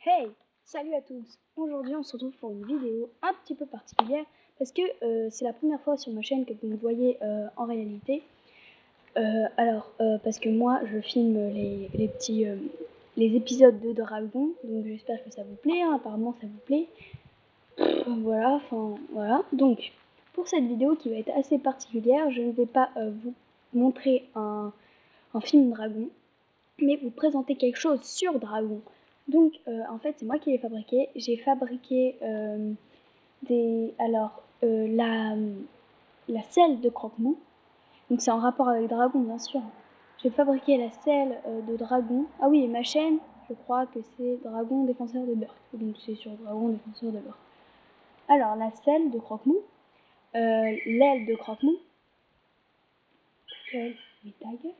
Hey, salut à tous. Aujourd'hui on se retrouve pour une vidéo un petit peu particulière parce que c'est la première fois sur ma chaîne que vous me voyez en réalité. Parce que moi je filme les petits les épisodes de Dragon, donc j'espère que ça vous plaît, hein. Apparemment ça vous plaît. Voilà. Donc pour cette vidéo qui va être assez particulière, je ne vais pas vous montrer un film Dragon, mais vous présenter quelque chose sur Dragon. Donc en fait c'est moi qui l'ai fabriqué. J'ai fabriqué la selle de Croque-Mou. Donc c'est en rapport avec Dragon bien sûr. J'ai fabriqué la selle de Dragon. Ah oui, et ma chaîne, je crois que c'est Dragon Défenseur de Burk. Donc c'est sur Dragon Défenseur de Burk. Alors la selle de Croque-Mou, l'aile de Croque-Mou. Mais ta gueule.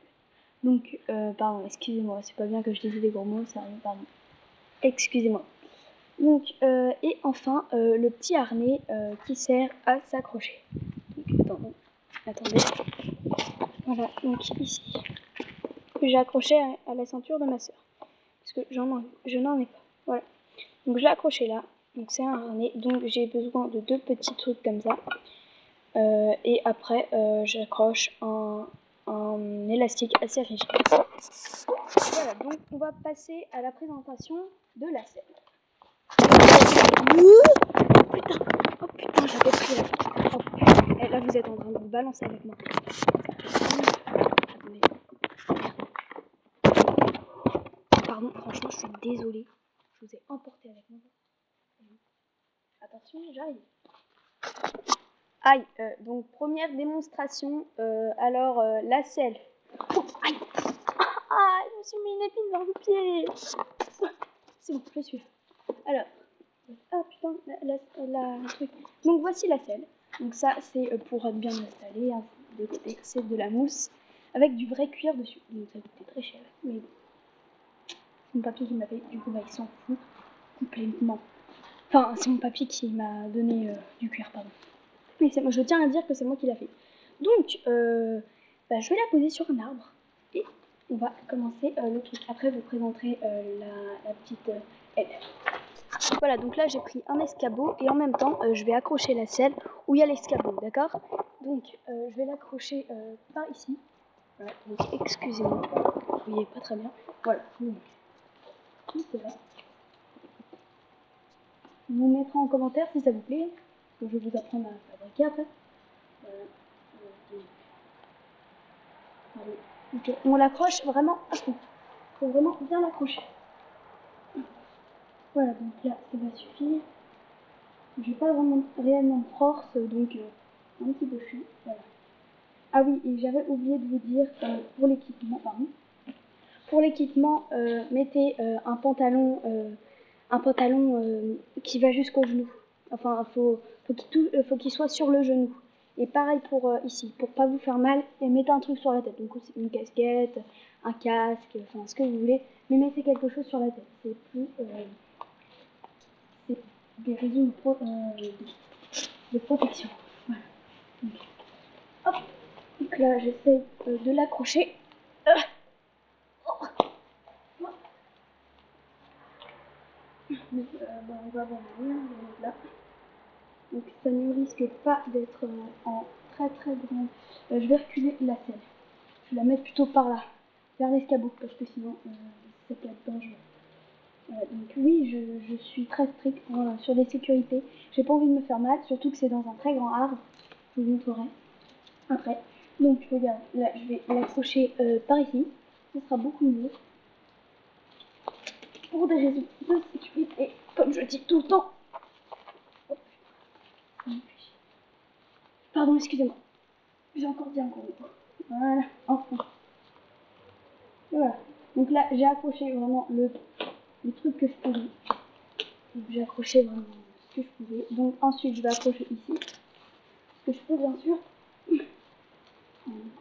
Donc, pardon, excusez-moi, c'est pas bien que je dise des gros mots, sérieux, pardon. Excusez-moi. Donc, et enfin, le petit harnais qui sert à s'accrocher. Attendez. Voilà, donc ici, j'ai accroché à la ceinture de ma soeur. Parce que je n'en ai pas. Voilà. Donc, je l'ai accroché là. Donc, c'est un harnais. Donc, j'ai besoin de deux petits trucs comme ça. Et après, j'accroche un élastique assez rigide. Voilà, donc on va passer à la présentation de la selle. Oh putain, j'avais pris la... Et là, vous êtes en train de vous balancer avec moi. Pardon, franchement, je suis désolée. Je vous ai emporté avec moi. Attention, j'arrive. Aïe, donc première démonstration. La selle. Oh, aïe. Ah, je me suis mis une épine dans le pied. C'est bon, je suis là. Alors, ah putain, la truc. Donc voici la selle. Donc ça, c'est pour être bien installé. Hein, de côté, c'est de la mousse avec du vrai cuir dessus. Donc ça coûtait très cher, mais bon. C'est mon papy qui m'a fait. Du coup, bah, il s'en fout complètement. Enfin, c'est mon papy qui m'a donné du cuir, pardon. Mais moi, je tiens à dire que c'est moi qui l'a fait. Donc, je vais la poser sur un arbre et on va commencer le truc. Après, je vous présenterai la petite aile. Voilà, donc là j'ai pris un escabeau et en même temps je vais accrocher la selle où il y a l'escabeau, d'accord? Donc je vais l'accrocher par ici. Voilà, donc excusez-moi, vous voyez pas très bien. Voilà, c'est là. Vous mettrez en commentaire si ça vous plaît, que je vais vous apprendre à fabriquer après. Voilà. Ok, on l'accroche vraiment à fond. Faut vraiment bien l'accrocher. Voilà, donc là ça va suffire. J'ai pas vraiment réellement de force, donc un petit peu chou. Voilà. Ah oui, et j'avais oublié de vous dire pour l'équipement, mettez un pantalon qui va jusqu'au genou. Enfin, faut qu'il soit sur le genou. Et pareil pour ici, pour pas vous faire mal, et mettez un truc sur la tête. Donc une casquette, un casque, enfin ce que vous voulez, mais mettez quelque chose sur la tête. C'est plus c'est des raisons de protection. Voilà. Donc, hop. Donc là, j'essaie de l'accrocher. On va voir là. Donc ça ne risque pas d'être en très grand. Je vais reculer la selle. Je vais la mettre plutôt par là, vers l'escabeau, parce que sinon ça peut être dangereux. Donc oui, je suis très stricte sur les sécurités. J'ai pas envie de me faire mal, surtout que c'est dans un très grand arbre. Je vous montrerai après. Donc regarde, là je vais l'accrocher par ici. Ce sera beaucoup mieux. Pour des raisons de sécurité, comme je dis tout le temps. Pardon, excusez-moi. J'ai encore dit un gros mot. Voilà, enfin. Et voilà. Donc là, j'ai accroché vraiment le truc que je pouvais. Donc j'ai accroché vraiment ce que je pouvais. Donc ensuite, je vais accrocher ici. Ce que je peux, bien sûr. Donc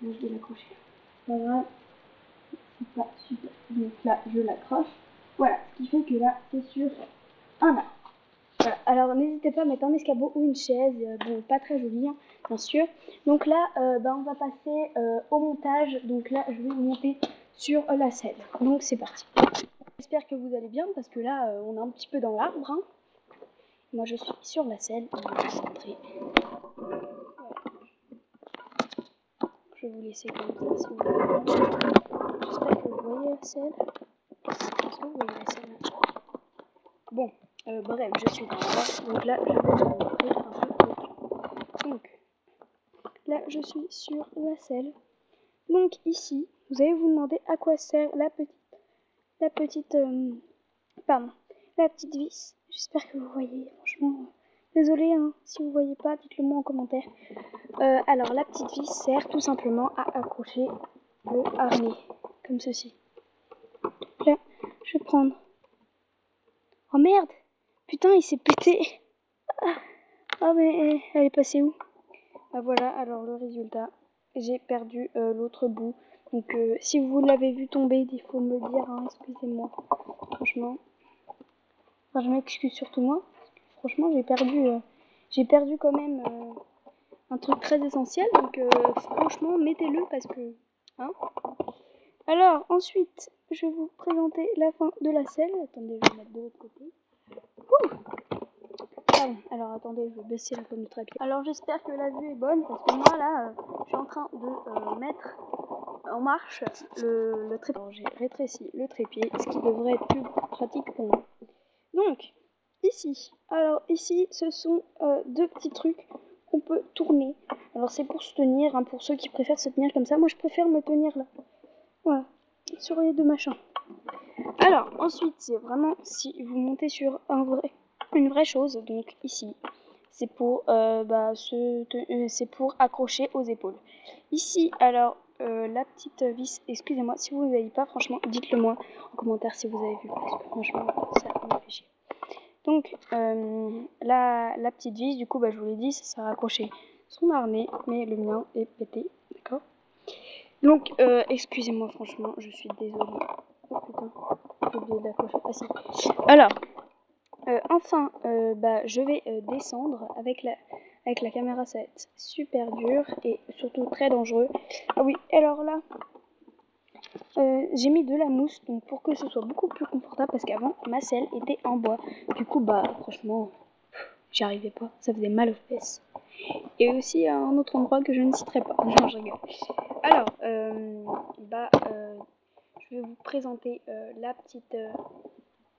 là, je vais l'accrocher. Voilà. C'est pas super. Donc là, je l'accroche. Voilà. Ce qui fait que là, c'est sur un arbre. Voilà. Alors n'hésitez pas à mettre un escabeau ou une chaise, bon pas très joli hein, bien sûr. Donc là on va passer au montage, donc là je vais vous monter sur la selle. Donc c'est parti. J'espère que vous allez bien parce que là, on est un petit peu dans l'arbre. Hein. Moi, je suis sur la selle. Je vais vous montrer. Voilà. Je vais vous laisser comme ça si vous voulez. J'espère que vous voyez la selle. Est-ce que vous voyez la selle? Bon, bref, je suis dans l'arbre. Donc là, je vais vous montrer un peu. Donc, là, je suis sur la selle. Donc ici, vous allez vous demander à quoi sert la petite vis. J'espère que vous voyez, franchement. Désolée, hein, si vous voyez pas, dites-le moi en commentaire. Alors la petite vis sert tout simplement à accrocher le harnais, comme ceci. Là, je vais prendre. Oh merde! Putain, il s'est pété! Ah mais elle est passée où? Ah voilà, alors le résultat. J'ai perdu l'autre bout. Donc si vous l'avez vu tomber, il faut me le dire, hein, excusez-moi. Franchement. Enfin, je m'excuse surtout moi. Franchement, j'ai perdu quand même un truc très essentiel. Donc franchement, mettez-le parce que. Hein. Alors ensuite, je vais vous présenter la fin de la selle. Attendez, je vais mettre de l'autre côté. Pardon. Alors attendez, je vais baisser la pomme de trépied. Alors j'espère que la vue est bonne parce que moi là, je suis en train de mettre en marche le trépied. Alors j'ai rétréci le trépied, ce qui devrait être plus pratique pour moi. Donc ici, ce sont deux petits trucs qu'on peut tourner. Alors c'est pour se tenir, hein, pour ceux qui préfèrent se tenir comme ça. Moi je préfère me tenir là. Voilà, sur les deux machins. Alors ensuite, c'est vraiment si vous montez sur une vraie chose, donc ici, c'est pour, c'est pour accrocher aux épaules. Ici, alors, la petite vis, excusez-moi, si vous ne voyez pas, franchement, dites-le moi en commentaire si vous avez vu, parce que franchement, ça me fait chier. Donc, la petite vis, du coup, je vous l'ai dit, ça sert à accrocher son harnais, mais le mien est pété, d'accord? Donc, excusez-moi, franchement, je suis désolée. Oh putain, j'ai oublié d'accrocher. Ah si. Alors, enfin, je vais descendre avec la caméra, ça va être super dur et surtout très dangereux. Ah oui, alors là, j'ai mis de la mousse donc pour que ce soit beaucoup plus confortable parce qu'avant ma selle était en bois. Du coup, franchement, j'y arrivais pas, ça faisait mal aux fesses. Et aussi à un autre endroit que je ne citerai pas. Non, je rigole. Alors, je vais vous présenter la petite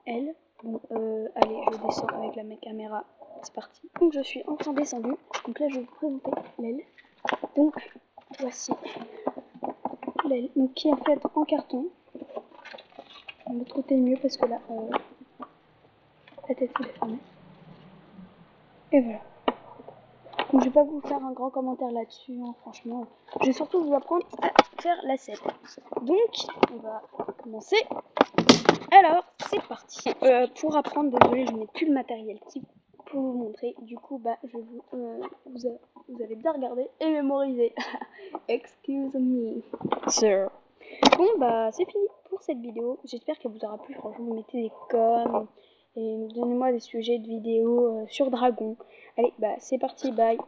aile. Bon, allez, je descends avec la caméra. C'est parti. Donc je suis enfin descendue. Donc là, je vais vous présenter l'aile. Donc voici l'aile. Donc qui est en fait en carton. De l'autre côté est mieux parce que là, la tête est fermée. Et voilà. Donc je vais pas vous faire un grand commentaire là-dessus, hein, franchement. Je vais surtout vous apprendre à faire la selle. Donc on va commencer. Alors c'est parti. Pour apprendre, désolé, je n'ai plus le matériel type pour vous montrer. Du coup, je vous allez bien regarder et mémoriser. Excuse me, sir. Bon, c'est fini pour cette vidéo. J'espère qu'elle vous aura plu. Franchement, mettez des coms et donnez-moi des sujets de vidéos sur Dragon. Allez, c'est parti, bye.